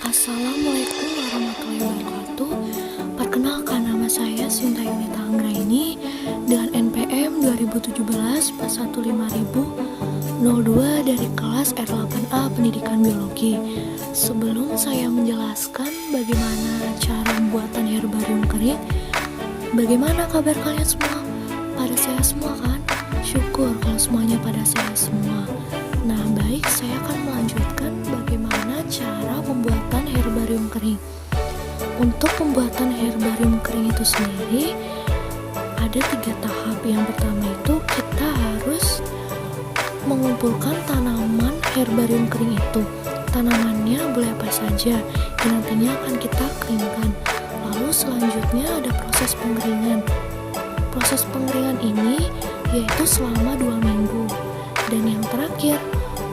Assalamualaikum warahmatullahi wabarakatuh. Perkenalkan, nama saya Sinta Yunita Anggraini dengan NPM 2017-415.002 dari kelas R8A Pendidikan Biologi. Sebelum saya menjelaskan bagaimana cara pembuatan herbarium kering, bagaimana kabar kalian semua? Pada saya semua kan? Syukur kalau semuanya pada saya semua. Nah, baik, saya akan melanjutkan bagaimana cara pembuatan herbarium kering. Untuk pembuatan herbarium kering itu sendiri ada 3 tahap. Yang pertama itu kita harus mengumpulkan tanaman herbarium kering itu. Tanamannya boleh apa saja yang nantinya akan kita keringkan. Lalu selanjutnya ada proses pengeringan. Proses pengeringan ini yaitu selama 2 minggu. Dan yang terakhir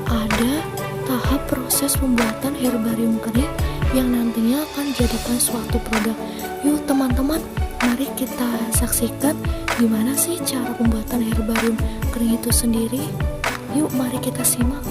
ada tahap proses pembuatan herbarium kering yang nantinya akan jadikan suatu produk. Yuk teman-teman, mari kita saksikan gimana sih cara pembuatan herbarium kering itu sendiri. Yuk mari kita simak.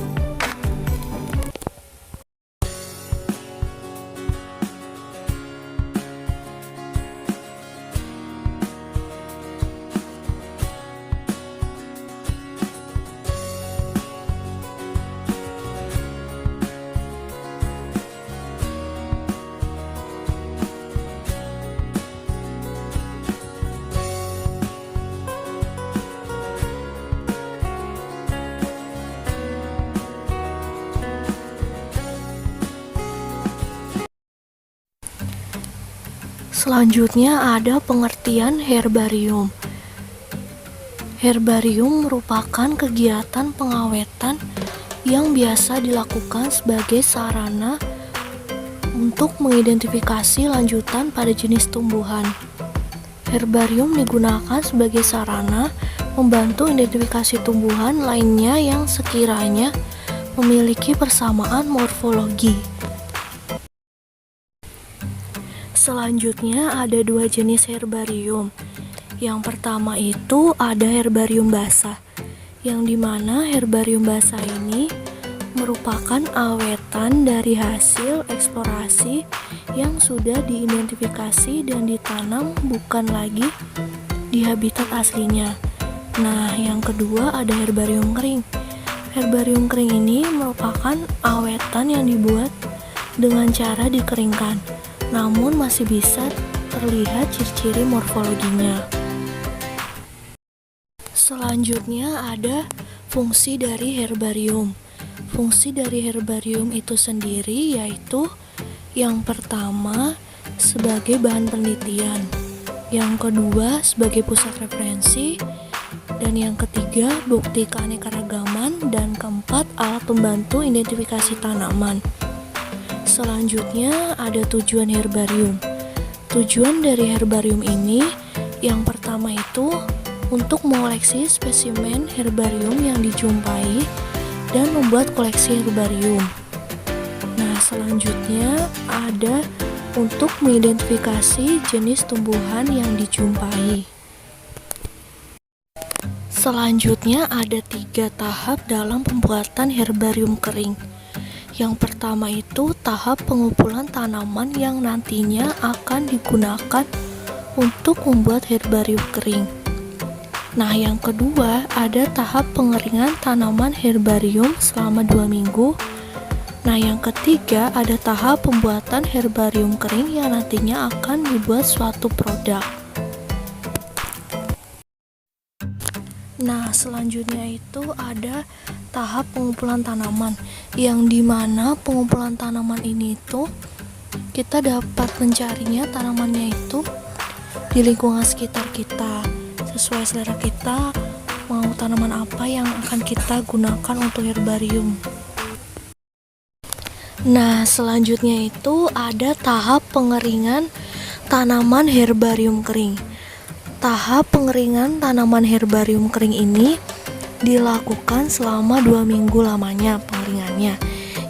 Selanjutnya ada pengertian herbarium. Herbarium merupakan kegiatan pengawetan yang biasa dilakukan sebagai sarana untuk mengidentifikasi lanjutan pada jenis tumbuhan. Herbarium digunakan sebagai sarana membantu identifikasi tumbuhan lainnya yang sekiranya memiliki persamaan morfologi. Selanjutnya ada 2 jenis herbarium. Yang pertama itu ada herbarium basah, yang dimana herbarium basah ini merupakan awetan dari hasil eksplorasi yang sudah diidentifikasi dan ditanam bukan lagi di habitat aslinya. Nah, yang kedua ada herbarium kering. Herbarium kering ini merupakan awetan yang dibuat dengan cara dikeringkan, namun masih bisa terlihat ciri-ciri morfologinya. Selanjutnya ada fungsi dari herbarium. Fungsi dari herbarium itu sendiri yaitu yang pertama sebagai bahan penelitian, yang kedua sebagai pusat referensi, dan yang ketiga bukti keanekaragaman, dan keempat alat pembantu identifikasi tanaman. Selanjutnya ada tujuan herbarium. Tujuan dari herbarium ini yang pertama itu untuk mengoleksi spesimen herbarium yang dijumpai dan membuat koleksi herbarium. Nah, selanjutnya ada untuk mengidentifikasi jenis tumbuhan yang dijumpai. Selanjutnya ada 3 tahap dalam pembuatan herbarium kering. Yang pertama itu tahap pengumpulan tanaman yang nantinya akan digunakan untuk membuat herbarium kering. Nah, yang kedua ada tahap pengeringan tanaman herbarium selama 2 minggu. Nah, yang ketiga ada tahap pembuatan herbarium kering yang nantinya akan dibuat suatu produk. Nah, selanjutnya itu ada tahap pengumpulan tanaman, yang dimana pengumpulan tanaman ini itu kita dapat mencarinya tanamannya itu di lingkungan sekitar kita, sesuai selera kita mau tanaman apa yang akan kita gunakan untuk herbarium. Nah, selanjutnya itu ada tahap pengeringan tanaman herbarium kering. Tahap pengeringan tanaman herbarium kering ini dilakukan selama 2 minggu lamanya pengeringannya,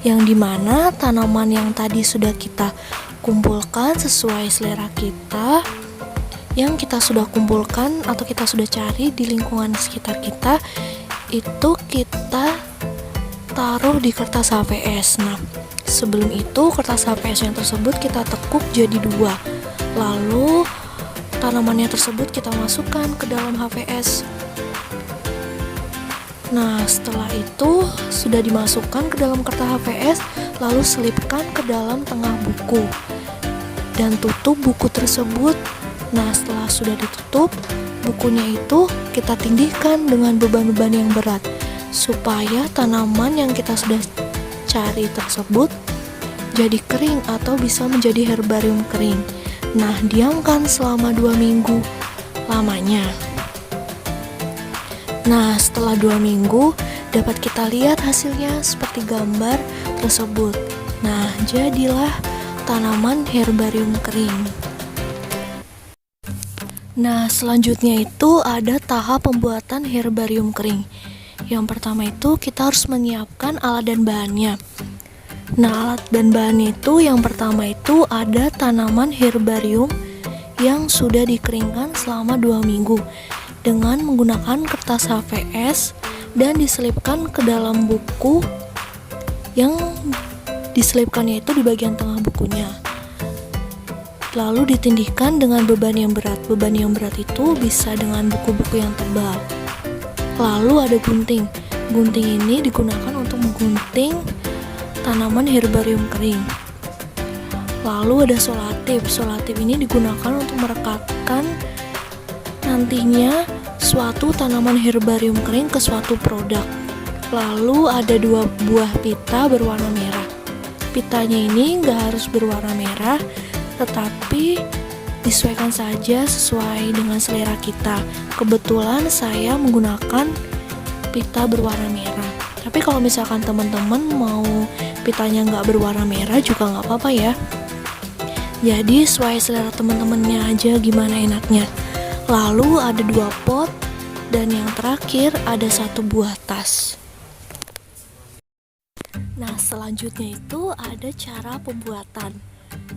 yang dimana tanaman yang tadi sudah kita kumpulkan sesuai selera kita, yang kita sudah kumpulkan atau kita sudah cari di lingkungan sekitar kita, itu kita taruh di kertas HVS. Nah, Sebelum itu kertas HVS yang tersebut kita tekuk jadi 2. Lalu tanamannya tersebut kita masukkan ke dalam HVS. Nah, setelah itu sudah dimasukkan ke dalam kertas HVS, lalu selipkan ke dalam tengah buku dan tutup buku tersebut. Nah, setelah sudah ditutup, bukunya itu kita tindihkan dengan beban-beban yang berat supaya tanaman yang kita sudah cari tersebut jadi kering atau bisa menjadi herbarium kering. Nah, diamkan selama 2 minggu lamanya. Nah, setelah 2 minggu dapat kita lihat hasilnya seperti gambar tersebut. Nah, jadilah tanaman herbarium kering. Nah, selanjutnya itu ada tahap pembuatan herbarium kering. Yang pertama itu kita harus menyiapkan alat dan bahannya. Nah, alat dan bahannya itu yang pertama itu ada tanaman herbarium yang sudah dikeringkan selama 2 minggu dengan menggunakan kertas HVS dan diselipkan ke dalam buku yang diselipkannya itu di bagian tengah bukunya. Lalu ditindihkan dengan beban yang berat. Beban yang berat itu bisa dengan buku-buku yang tebal. Lalu ada gunting. Gunting ini digunakan untuk menggunting tanaman herbarium kering. Lalu ada solatif. Solatif ini digunakan untuk merekatkan nantinya suatu tanaman herbarium kering ke suatu produk. Lalu ada 2 buah pita berwarna merah. Pitanya ini nggak harus berwarna merah, tetapi disesuaikan saja sesuai dengan selera kita. Kebetulan saya menggunakan pita berwarna merah. Tapi kalau misalkan teman-teman mau pitanya nggak berwarna merah juga nggak apa-apa ya. Jadi sesuai selera teman-temannya aja gimana enaknya. Lalu ada 2 pot dan yang terakhir ada 1 buah tas. Nah, selanjutnya itu ada cara pembuatan.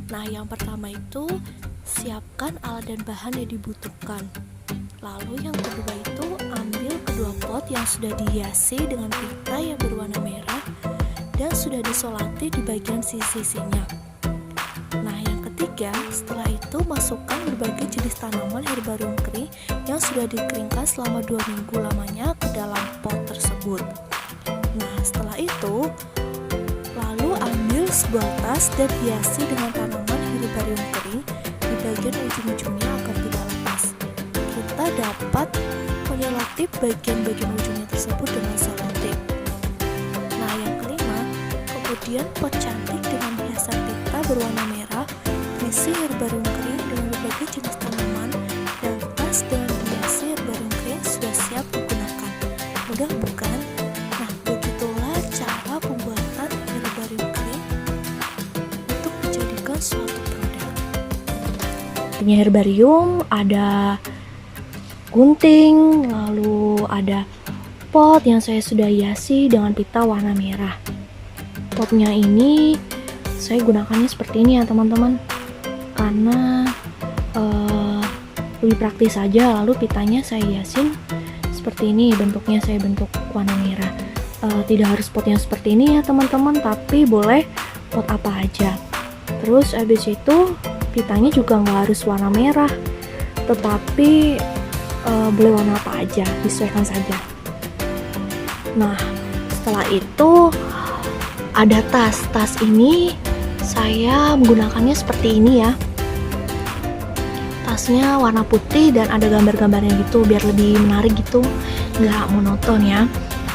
Nah, yang pertama itu siapkan alat dan bahan yang dibutuhkan. Lalu yang kedua itu ambil kedua pot yang sudah dihiasi dengan pita yang berwarna merah dan sudah disolati di bagian sisi-sisinya. Nah, yang ketiga, setelah itu masukkan berbagai jenis tanaman herbarium kering yang sudah dikeringkan selama 2 minggu lamanya ke dalam pot tersebut. Nah, setelah itu lalu ambil sebuah tas dan hiasi dengan tanaman herbarium kering di bagian ujung-ujungnya agar tidak lepas. Kita dapat menyelotip bagian-bagian ujungnya tersebut dengan selotip. Nah, yang kelima, kemudian pot cantik dengan hiasan pita berwarna merah berisi herbarium kering dengan berbagai jenis tanaman dan tas dengan hiasi herbarium kering sudah siap digunakan. Mudah bukan? Nah, begitulah cara pembuatan herbarium kering untuk dijadikan suatu produk. Punya herbarium ada gunting, lalu ada pot yang saya sudah hiasi dengan pita warna merah. Potnya ini saya gunakannya seperti ini ya teman-teman, karena lebih praktis saja. Lalu pitanya saya hiasin seperti ini, bentuknya saya bentuk warna merah. Tidak harus pot yang seperti ini ya teman-teman, tapi boleh pot apa aja. Terus habis itu pitanya juga nggak harus warna merah, tetapi boleh warna apa aja, disesuaikan saja. Nah, setelah itu ada tas. Tas ini saya menggunakannya seperti ini ya. Tasnya warna putih dan ada gambar-gambarnya gitu biar lebih menarik gitu, nggak monoton ya.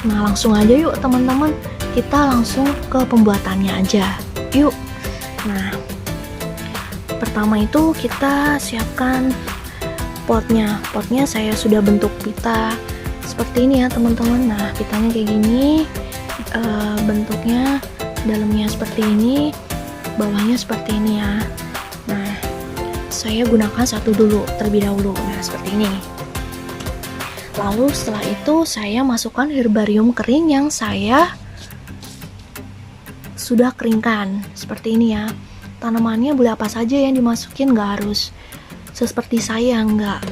Nah, langsung aja yuk teman-teman, kita langsung ke pembuatannya aja. Yuk. Nah, pertama itu kita siapkan potnya. Potnya saya sudah bentuk pita seperti ini ya teman-teman. Nah, pitanya kayak gini, bentuknya dalamnya seperti ini, bawahnya seperti ini ya. Nah, saya gunakan satu dulu terlebih dahulu. Nah, seperti ini. Lalu setelah itu saya masukkan herbarium kering yang saya sudah keringkan seperti ini ya. Tanamannya boleh apa saja yang dimasukin, nggak harus seperti saya, nggak,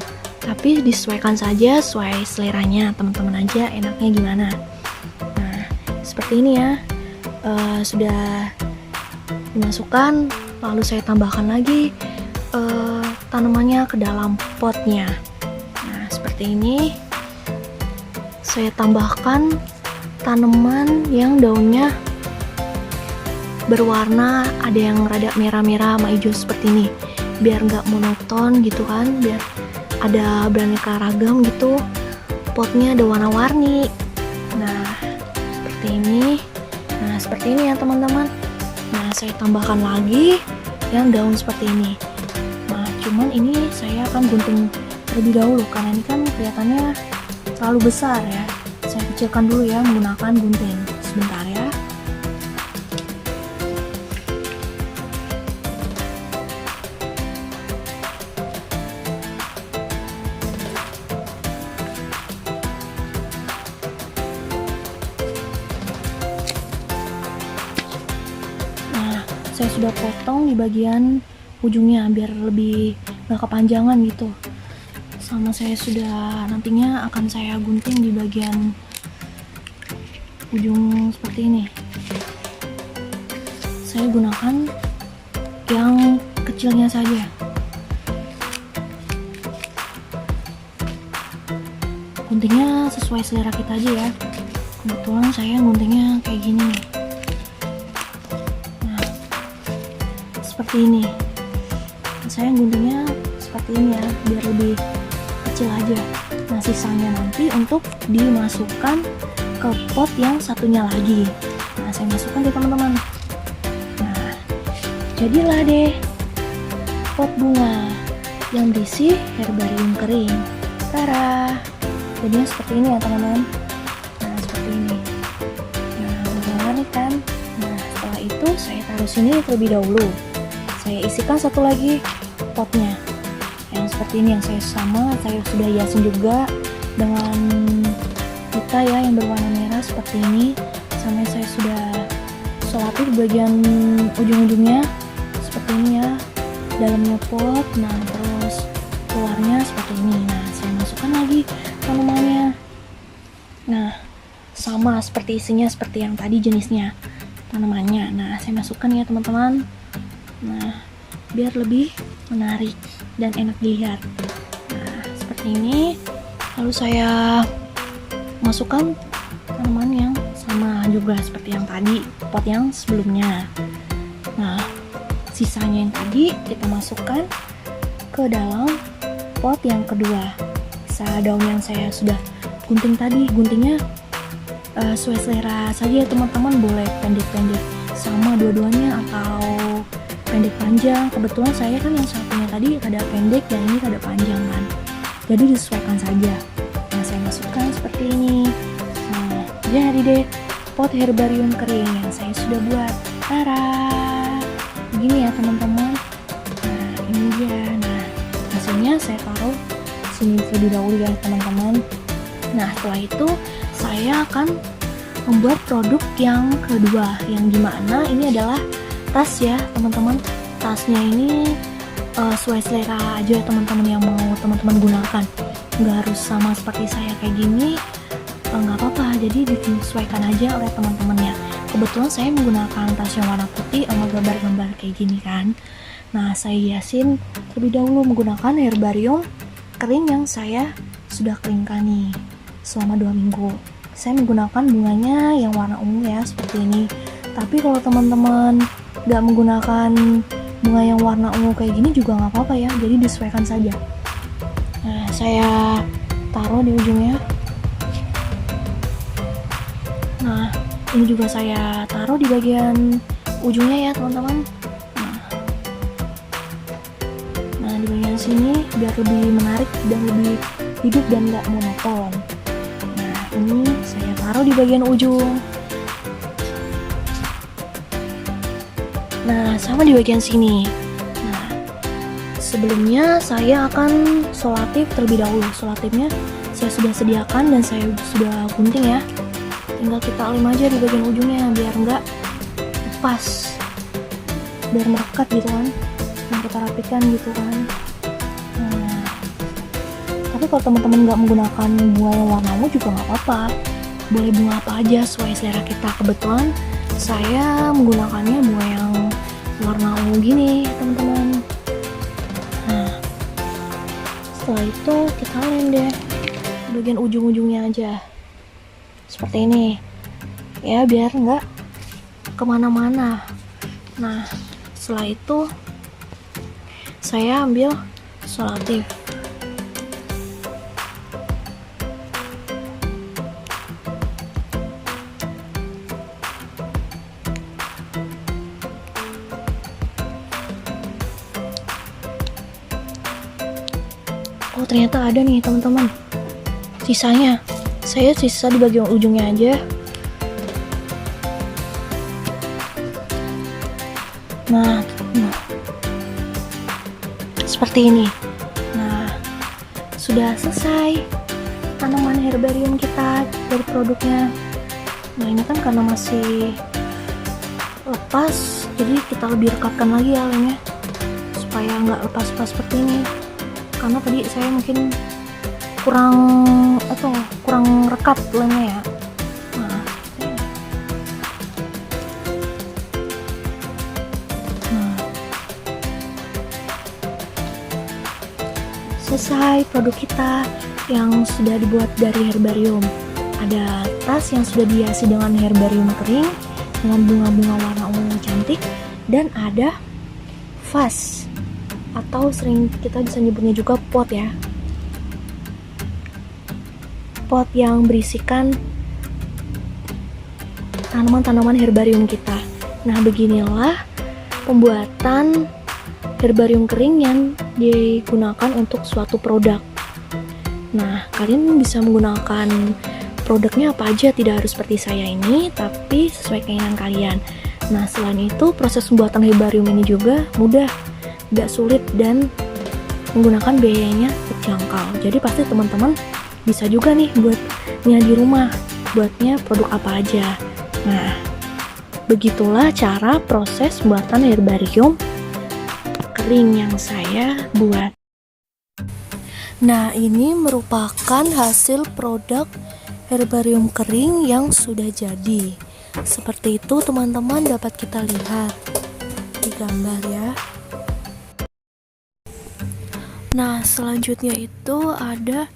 tapi disesuaikan saja sesuai seleranya teman-teman aja enaknya gimana. Nah, seperti ini ya. Sudah dimasukkan, lalu saya tambahkan lagi tanamannya ke dalam potnya. Nah, seperti ini. Saya tambahkan tanaman yang daunnya berwarna, ada yang rada merah-merah sama hijau seperti ini, biar nggak monoton gitu kan, biar ada beraneka ragam gitu, potnya ada warna-warni. Nah, seperti ini. Nah, seperti ini ya teman-teman. Nah, saya tambahkan lagi yang daun seperti ini. Nah, cuman ini saya akan gunting terlebih dahulu karena ini kan kelihatannya terlalu besar ya. Saya kecilkan dulu ya menggunakan gunting. Sebentar ya. Nah, saya sudah potong di bagian ujungnya biar lebih gak kepanjangan gitu. Sama saya sudah nantinya akan saya gunting di bagian ujung seperti ini. Saya gunakan yang kecilnya saja. Guntingnya sesuai selera kita aja ya. Kebetulan saya guntingnya kayak gini nih. Nah, seperti ini. Saya guntingnya seperti ini ya, biar lebih kecil aja. Nah, sisanya nanti untuk dimasukkan ke pot yang satunya lagi. Nah, saya masukkan deh teman-teman. Nah, jadilah deh pot bunga yang berisi herbarium kering. Tara, jadinya seperti ini ya teman-teman. Nah, seperti ini. Nah, warna kan. Nah, setelah itu saya taruh sini terlebih dahulu. Saya isikan satu lagi potnya yang seperti ini, yang saya sudah hiasin juga dengan pita ya yang berwarna merah seperti ini. Sama saya sudah selapis bagian ujung-ujungnya seperti ini ya, dalamnya pot. Nah, terus keluarnya seperti ini. Nah, saya masukkan lagi tanamannya. Nah, sama seperti isinya seperti yang tadi jenisnya tanamannya. Nah, saya masukkan ya teman-teman. Nah, biar lebih menarik dan enak dilihat. Nah, seperti ini. Lalu saya masukkan tanaman yang sama juga seperti yang tadi, pot yang sebelumnya. Nah, sisanya yang tadi kita masukkan ke dalam pot yang kedua. Sisa daun yang saya sudah gunting tadi, guntingnya sesuai selera saja ya teman-teman, boleh pendek-pendek sama dua-duanya atau pendek panjang. Kebetulan saya kan yang satunya tadi ada pendek, yang ini ada panjang kan, jadi disesuaikan saja. Nah, saya masukkan seperti ini. Nah, jadi deh pot herbarium kering yang saya sudah buat. Tara, begini ya teman-teman. Nah, ini dia. Nah, hasilnya saya taruh sini terlebih dahulu ya teman-teman. Nah, setelah itu saya akan membuat produk yang kedua, yang dimana ini adalah tas ya teman-teman. Tasnya ini sesuai selera aja teman-teman yang mau teman-teman gunakan, nggak harus sama seperti saya kayak gini, nggak apa-apa, jadi disesuaikan aja oleh teman-temannya. Kebetulan saya menggunakan tas yang warna putih sama gambar-gambar kayak gini kan. Nah, saya hiasin terlebih dahulu menggunakan herbarium kering yang saya sudah keringkan nih selama 2 minggu. Saya menggunakan bunganya yang warna ungu ya seperti ini. Tapi kalau teman-teman nggak menggunakan bunga yang warna ungu kayak gini juga nggak apa-apa ya, jadi disesuaikan saja. Nah, saya taruh di ujungnya. Nah, ini juga saya taruh di bagian ujungnya ya teman-teman. Nah, di bagian sini biar lebih menarik dan lebih hidup dan nggak monoton. Nah, ini saya taruh di bagian ujung. Nah, sama di bagian sini. Nah, sebelumnya saya akan selotip terlebih dahulu. Selotipnya saya sudah sediakan dan saya sudah gunting ya. Tinggal kita lem aja di bagian ujungnya biar nggak lepas, biar merekat gitu kan. Nah, kita rapikan gitu kan. Nah, tapi kalau teman-teman nggak menggunakan bunga yang warna ungu juga nggak apa-apa. Boleh bunga apa aja sesuai selera kita. Kebetulan saya menggunakannya bunga yang warna ungu gini teman-teman. Nah, setelah itu kita lem deh bagian ujung-ujungnya aja seperti ini ya, biar nggak kemana-mana. Nah, setelah itu saya ambil selotip. Oh, ternyata ada nih teman-teman sisanya. Saya sisa di bagian ujungnya aja. Nah, seperti ini. Nah, sudah selesai tanaman herbarium kita dari produknya. Nah, ini kan karena masih lepas, jadi kita lebih rekatkan lagi ya lemnya supaya nggak lepas-lepas seperti ini. Karena tadi saya mungkin kurang rekat lemnya ya. Nah, selesai produk kita yang sudah dibuat dari herbarium. Ada tas yang sudah dihiasi dengan herbarium kering dengan bunga-bunga warna ungu cantik, dan ada vas atau sering kita bisa nyebutnya juga pot ya, pot yang berisikan tanaman-tanaman herbarium kita. Nah, beginilah pembuatan herbarium kering yang digunakan untuk suatu produk. Nah, kalian bisa menggunakan produknya apa aja, tidak harus seperti saya ini, tapi sesuai keinginan kalian. Nah, selain itu proses pembuatan herbarium ini juga mudah, tidak sulit, dan menggunakan biayanya terjangkau. Jadi pasti teman-teman bisa juga nih buatnya di rumah, buatnya produk apa aja. Nah, begitulah cara proses pembuatan herbarium kering yang saya buat. Nah, ini merupakan hasil produk herbarium kering yang sudah jadi. Seperti itu teman-teman, dapat kita lihat di gambar ya. Nah, selanjutnya itu ada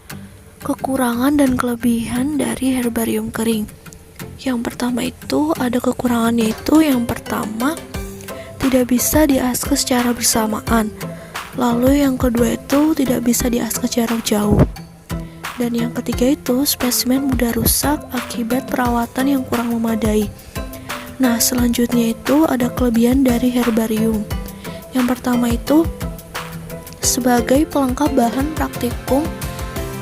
kekurangan dan kelebihan dari herbarium kering. Yang pertama itu ada kekurangannya, itu yang pertama tidak bisa diaskes secara bersamaan. Lalu yang kedua itu tidak bisa diaskes jarak jauh. Dan yang ketiga itu spesimen mudah rusak akibat perawatan yang kurang memadai. Nah, selanjutnya itu ada kelebihan dari herbarium. Yang pertama itu sebagai pelengkap bahan praktikum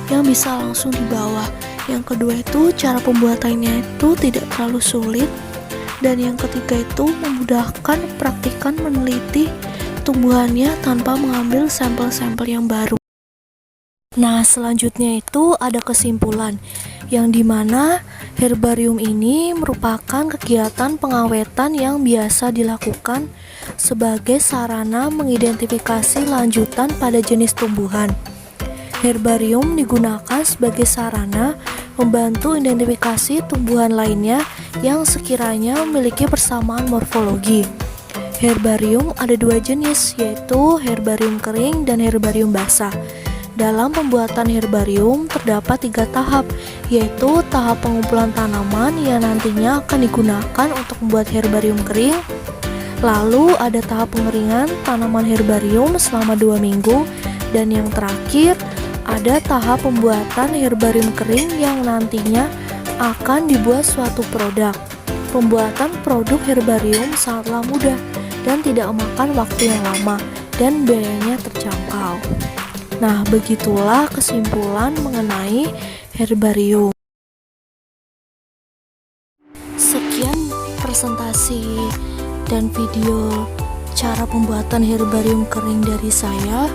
yang bisa langsung dibawa. Yang kedua itu cara pembuatannya itu tidak terlalu sulit. Dan yang ketiga itu memudahkan praktikan meneliti tumbuhannya tanpa mengambil sampel-sampel yang baru. Nah, selanjutnya itu ada kesimpulan, yang dimana herbarium ini merupakan kegiatan pengawetan yang biasa dilakukan sebagai sarana mengidentifikasi lanjutan pada jenis tumbuhan. Herbarium digunakan sebagai sarana membantu identifikasi tumbuhan lainnya yang sekiranya memiliki persamaan morfologi. Herbarium ada dua jenis, yaitu herbarium kering dan herbarium basah. Dalam pembuatan herbarium terdapat 3 tahap, yaitu tahap pengumpulan tanaman yang nantinya akan digunakan untuk membuat herbarium kering. Lalu ada tahap pengeringan tanaman herbarium selama 2 minggu. Dan yang terakhir ada tahap pembuatan herbarium kering yang nantinya akan dibuat suatu produk. Pembuatan produk herbarium sangatlah mudah dan tidak memakan waktu yang lama dan biayanya terjangkau. Nah, begitulah kesimpulan mengenai herbarium. Sekian presentasi dan video cara pembuatan herbarium kering dari saya.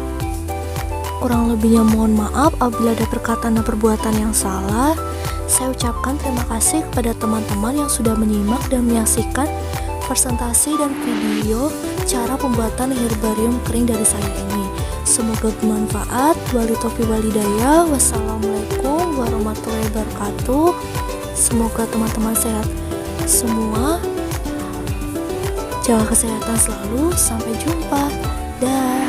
Kurang lebihnya mohon maaf apabila ada perkataan dan perbuatan yang salah. Saya ucapkan terima kasih kepada teman-teman yang sudah menyimak dan menyaksikan presentasi dan video cara pembuatan herbarium kering dari saya ini. Semoga bermanfaat. Wabillahi taufiq wal hidayah. Wassalamualaikum warahmatullahi wabarakatuh. Semoga teman-teman sehat semua. Jaga kesehatan selalu, sampai jumpa. Dah.